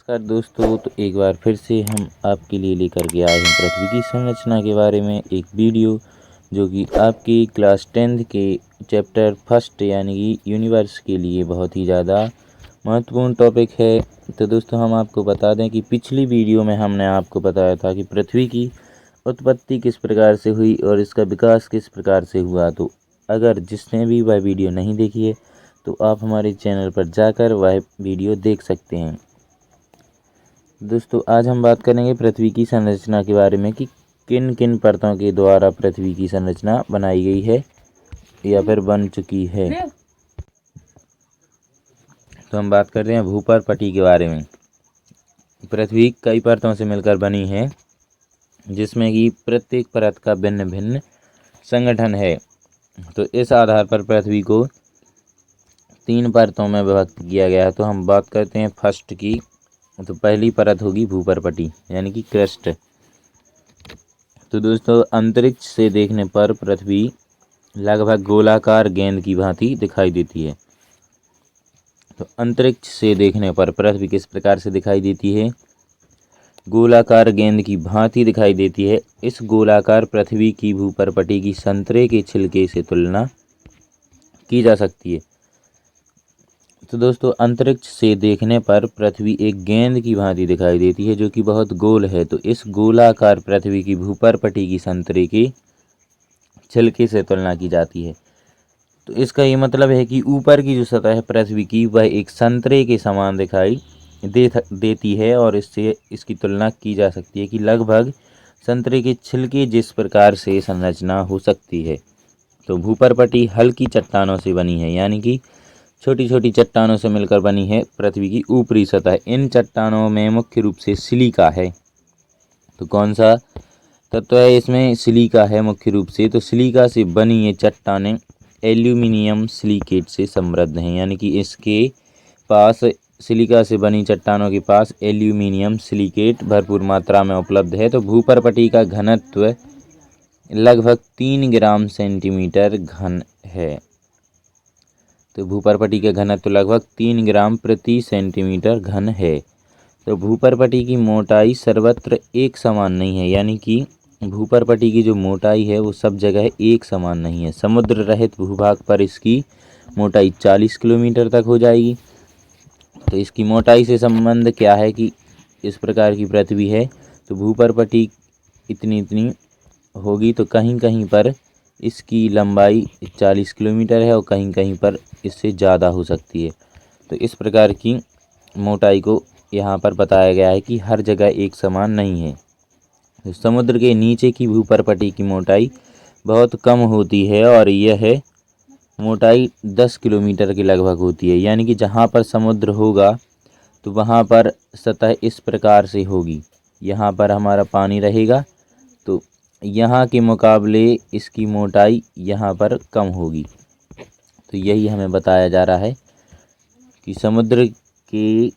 नमस्कार दोस्तों, तो एक बार फिर से हम आपके लिए लेकर के आए हैं पृथ्वी की संरचना के बारे में एक वीडियो, जो कि आपकी क्लास 10th के चैप्टर फर्स्ट यानी कि यूनिवर्स के लिए बहुत ही ज़्यादा महत्वपूर्ण टॉपिक है। तो दोस्तों, हम आपको बता दें कि पिछली वीडियो में हमने आपको बताया था कि पृथ्वी की उत्पत्ति किस प्रकार से हुई और इसका विकास किस प्रकार से हुआ। तो अगर जिसने भी वह वीडियो नहीं देखी है तो आप हमारे चैनल पर जाकर वह वीडियो देख सकते हैं। दोस्तों, आज हम बात करेंगे पृथ्वी की संरचना के बारे में कि किन किन परतों के द्वारा पृथ्वी की संरचना बनाई गई है या फिर बन चुकी है। तो हम बात कर रहे हैं भूपर्पटी के बारे में। पृथ्वी कई परतों से मिलकर बनी है, जिसमें कि प्रत्येक परत का भिन्न भिन्न संगठन है। तो इस आधार पर पृथ्वी को 3 परतों में विभक्त किया गया है। तो हम बात करते हैं फर्स्ट की। तो पहली परत होगी भूपर्पटी यानी कि क्रस्ट। तो दोस्तों, अंतरिक्ष से देखने पर पृथ्वी लगभग गोलाकार गेंद की भांति दिखाई देती है। तो अंतरिक्ष से देखने पर पृथ्वी किस प्रकार से दिखाई देती है? गोलाकार गेंद की भांति दिखाई देती है। इस गोलाकार पृथ्वी की भूपर्पटी की संतरे के छिलके से तुलना की जा सकती है। तो दोस्तों, अंतरिक्ष से देखने पर पृथ्वी एक गेंद की भांति दिखाई देती है, जो कि बहुत गोल है। तो इस गोलाकार पृथ्वी की भूपर्पटी की संतरे के छिलके से तुलना की जाती है। तो इसका ये मतलब है कि ऊपर की जो सतह है पृथ्वी की, वह एक संतरे के समान दिखाई देती है और इससे इसकी तुलना की जा सकती है कि लगभग संतरे के छिलके जिस प्रकार से संरचना हो सकती है। तो भूपर्पटी हल्की चट्टानों से बनी है, यानी कि छोटी छोटी चट्टानों से मिलकर बनी है पृथ्वी की ऊपरी सतह। इन चट्टानों में मुख्य रूप से सिलिका है। तो कौन सा तत्व है इसमें? सिलिका है मुख्य रूप से। तो सिलिका से बनी ये चट्टानें एल्यूमिनियम सिलिकेट से समृद्ध हैं, यानी कि इसके पास सिलिका से बनी चट्टानों के पास एल्यूमिनियम सिलिकेट भरपूर मात्रा में उपलब्ध है। तो भूपर्पटी का घनत्व लगभग 3 ग्राम सेंटीमीटर घन है। तो भूपर्पटी का घनत्व लगभग 3 ग्राम प्रति सेंटीमीटर घन है। तो भूपर्पटी की मोटाई सर्वत्र एक समान नहीं है, यानी कि भूपर्पटी की जो मोटाई है वो सब जगह एक समान नहीं है। समुद्र रहित भूभाग पर इसकी मोटाई 40 किलोमीटर तक हो जाएगी। तो इसकी मोटाई से संबंध क्या है कि इस प्रकार की पृथ्वी है तो भूपर्पटी इतनी इतनी होगी, तो कहीं कहीं पर इसकी लंबाई 40 किलोमीटर है और कहीं कहीं पर इससे ज़्यादा हो सकती है। तो इस प्रकार की मोटाई को यहाँ पर बताया गया है कि हर जगह एक समान नहीं है। तो समुद्र के नीचे की भूपर्पटी की मोटाई बहुत कम होती है और यह मोटाई 10 किलोमीटर के लगभग होती है, यानी कि जहाँ पर समुद्र होगा तो वहाँ पर सतह इस प्रकार से होगी। यहाँ पर हमारा पानी रहेगा तो यहाँ के मुकाबले इसकी मोटाई यहाँ पर कम होगी। तो यही हमें बताया जा रहा है कि समुद्र के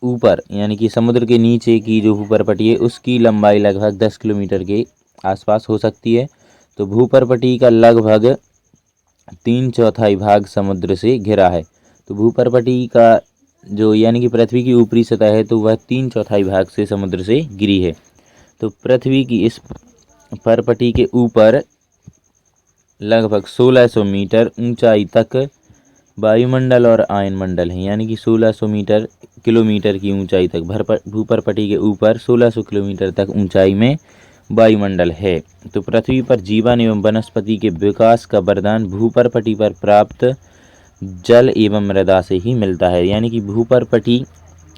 ऊपर यानी कि समुद्र के नीचे की जो भूपर्पटी है उसकी लंबाई लगभग 10 किलोमीटर के आसपास हो सकती है। तो भूपर्पटी का लगभग 3/4 भाग समुद्र से घिरा है। तो भूपर्पटी का जो यानी कि पृथ्वी की ऊपरी सतह है तो वह 3/4 भाग से समुद्र से घिरी है। तो पृथ्वी की इस पर्पटी के ऊपर लगभग 1600 मीटर ऊंचाई तक वायुमंडल और आयनमंडल है, यानी कि 1600 किलोमीटर की ऊंचाई तक भूपर्पटी के ऊपर 1600 किलोमीटर तक ऊंचाई में वायुमंडल है। तो पृथ्वी पर जीवन एवं वनस्पति के विकास का वरदान भूपर्पटी पर प्राप्त जल एवं मृदा से ही मिलता है, यानी कि भूपर्पटी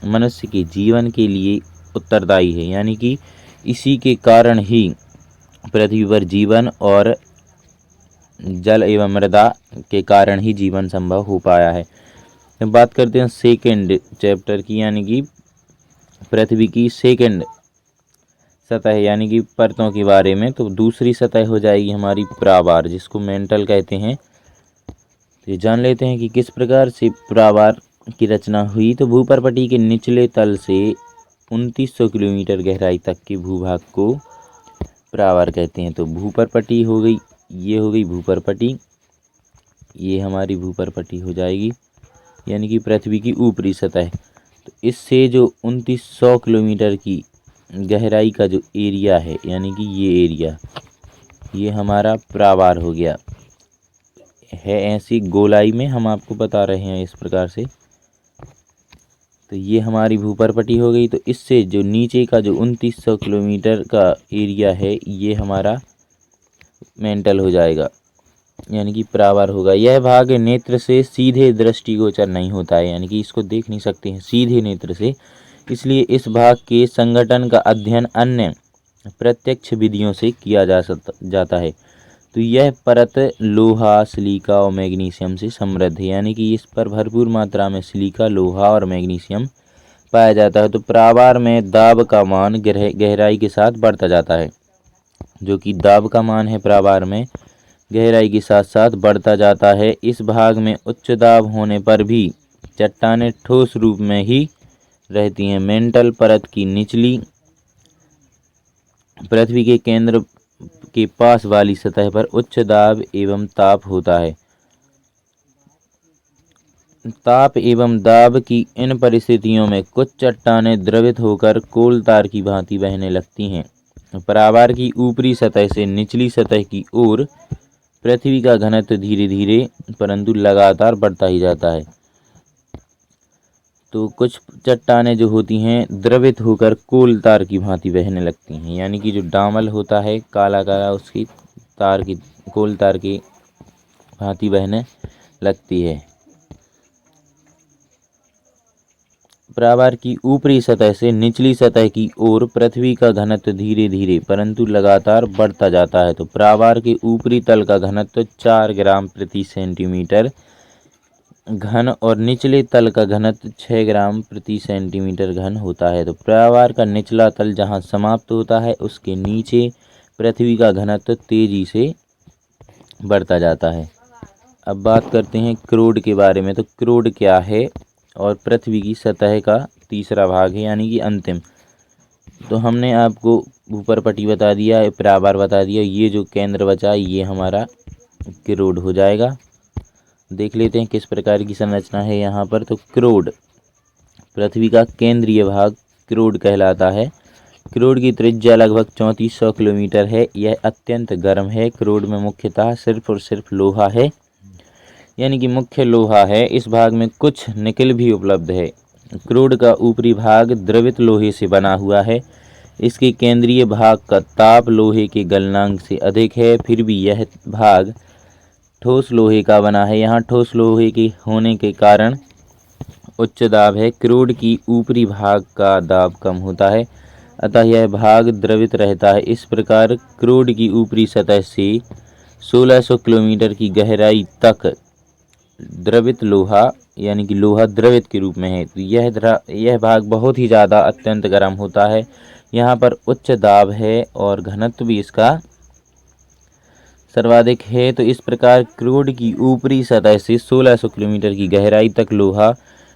मनुष्य के जीवन के लिए उत्तरदायी है, यानी कि इसी के कारण ही पृथ्वी पर जीवन और जल एवं मृदा के कारण ही जीवन संभव हो पाया है। तो बात करते हैं सेकेंड चैप्टर की, यानी कि पृथ्वी की सेकेंड सतह यानी कि परतों के बारे में। तो दूसरी सतह हो जाएगी हमारी प्रावार, जिसको मेंटल कहते हैं। तो जान लेते हैं कि किस प्रकार से प्रावार की रचना हुई। तो भूपर्पटी के निचले तल से 2900 किलोमीटर गहराई तक के भूभाग को प्रावार कहते हैं। तो भूपर्पटी हो गई, ये हो गई भूपर्पटी, ये हमारी भूपर्पटी हो जाएगी, यानी कि पृथ्वी की ऊपरी सतह। तो इससे जो 2900 किलोमीटर की गहराई का जो एरिया है, यानी कि ये एरिया, ये हमारा प्रावार हो गया है। ऐसी गोलाई में हम आपको बता रहे हैं इस प्रकार से। तो ये हमारी भूपरपटी हो गई। तो इससे जो नीचे का जो 2900 किलोमीटर का एरिया है, ये हमारा मेंटल हो जाएगा, यानी कि प्रावार होगा। यह भाग नेत्र से सीधे दृष्टिगोचर नहीं होता है, यानी कि इसको देख नहीं सकते हैं सीधे नेत्र से, इसलिए इस भाग के संगठन का अध्ययन अन्य प्रत्यक्ष विधियों से किया जाता है। तो यह परत लोहा, सिलिका और मैग्नीशियम से समृद्ध है, यानी कि इस पर भरपूर मात्रा में सिलिका, लोहा और मैग्नीशियम पाया जाता है। तो प्रावार में दाब का मान गहराई के साथ बढ़ता जाता है, जो कि दाब का मान है प्रावार में गहराई के साथ साथ बढ़ता जाता है। इस भाग में उच्च दाब होने पर भी चट्टानें ठोस रूप में ही रहती हैं। मेंटल परत की निचली पृथ्वी के केंद्र के पास वाली सतह पर उच्च दाब एवं ताप होता है। ताप एवं दाब की इन परिस्थितियों में कुछ चट्टानें द्रवित होकर कोल तार की भांति बहने लगती हैं। प्रावार की ऊपरी सतह से निचली सतह की ओर पृथ्वी का घनत्व धीरे धीरे परंतु लगातार बढ़ता ही जाता है। तो कुछ चट्टानें जो होती हैं द्रवित होकर कोल तार की भांति बहने लगती हैं, यानी कि जो डामल होता है काला काला, उसकी तार की कोल तार की भांति बहने लगती है। प्रावार की ऊपरी सतह से निचली सतह की ओर पृथ्वी का घनत्व धीरे धीरे परंतु लगातार बढ़ता जाता है। तो प्रावार के ऊपरी तल का घनत्व 4 ग्राम प्रति सेंटीमीटर घन और निचले तल का घनत्व 6 ग्राम प्रति सेंटीमीटर घन होता है। तो प्रावार का निचला तल जहाँ समाप्त होता है, उसके नीचे पृथ्वी का घनत्व तेजी से बढ़ता जाता है। अब बात करते हैं क्रोड के बारे में। तो क्रोड क्या है और पृथ्वी की सतह का तीसरा भाग है, यानी कि अंतिम। तो हमने आपको भूपरपटी बता दिया, प्रावार बता दिया, ये जो केंद्र बचा ये हमारा क्रोड हो जाएगा। देख लेते हैं किस प्रकार की संरचना है यहाँ पर। तो क्रोड पृथ्वी का केंद्रीय भाग क्रोड कहलाता है। क्रोड की त्रिज्या लगभग 3400 किलोमीटर है। यह अत्यंत गर्म है। क्रोड में मुख्यतः सिर्फ और सिर्फ लोहा है, यानी कि मुख्य लोहा है। इस भाग में कुछ निकल भी उपलब्ध है। क्रोड का ऊपरी भाग द्रवित लोहे से बना हुआ है। इसके केंद्रीय भाग का ताप लोहे के गलनांक से अधिक है, फिर भी यह भाग ठोस लोहे का बना है। यहाँ ठोस लोहे के होने के कारण उच्च दाब है। क्रोड की ऊपरी भाग का दाब कम होता है, अतः यह भाग द्रवित रहता है। इस प्रकार क्रोड की ऊपरी सतह से 1600 किलोमीटर की गहराई तक द्रवित लोहा, यानी कि लोहा द्रवित के रूप में है। तो यह भाग बहुत ही ज़्यादा अत्यंत गर्म होता है। यहाँ पर उच्च दाब है और घनत्व भी इसका सर्वाधिक है। तो इस प्रकार क्रोड की ऊपरी सतह से 1600 किलोमीटर की गहराई तक लोहा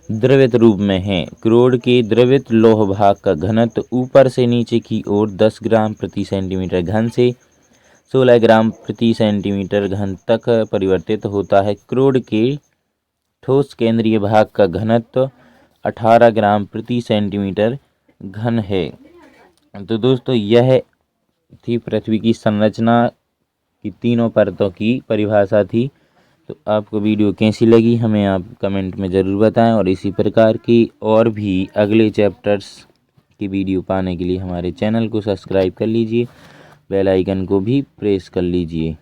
द्रवित रूप में है। क्रोड के द्रवित लौह भाग का घनत्व ऊपर से नीचे की ओर 10 ग्राम प्रति सेंटीमीटर घन से 16 ग्राम प्रति सेंटीमीटर घन तक परिवर्तित होता है। क्रोड के ठोस केंद्रीय भाग का घनत्व 18 ग्राम प्रति सेंटीमीटर घन है। तो दोस्तों यह थी पृथ्वी की संरचना की तीनों परतों की परिभाषा थी। तो आपको वीडियो कैसी लगी हमें आप कमेंट में ज़रूर बताएं, और इसी प्रकार की और भी अगले चैप्टर्स की वीडियो पाने के लिए हमारे चैनल को सब्सक्राइब कर लीजिए, बेल आइकन को भी प्रेस कर लीजिए।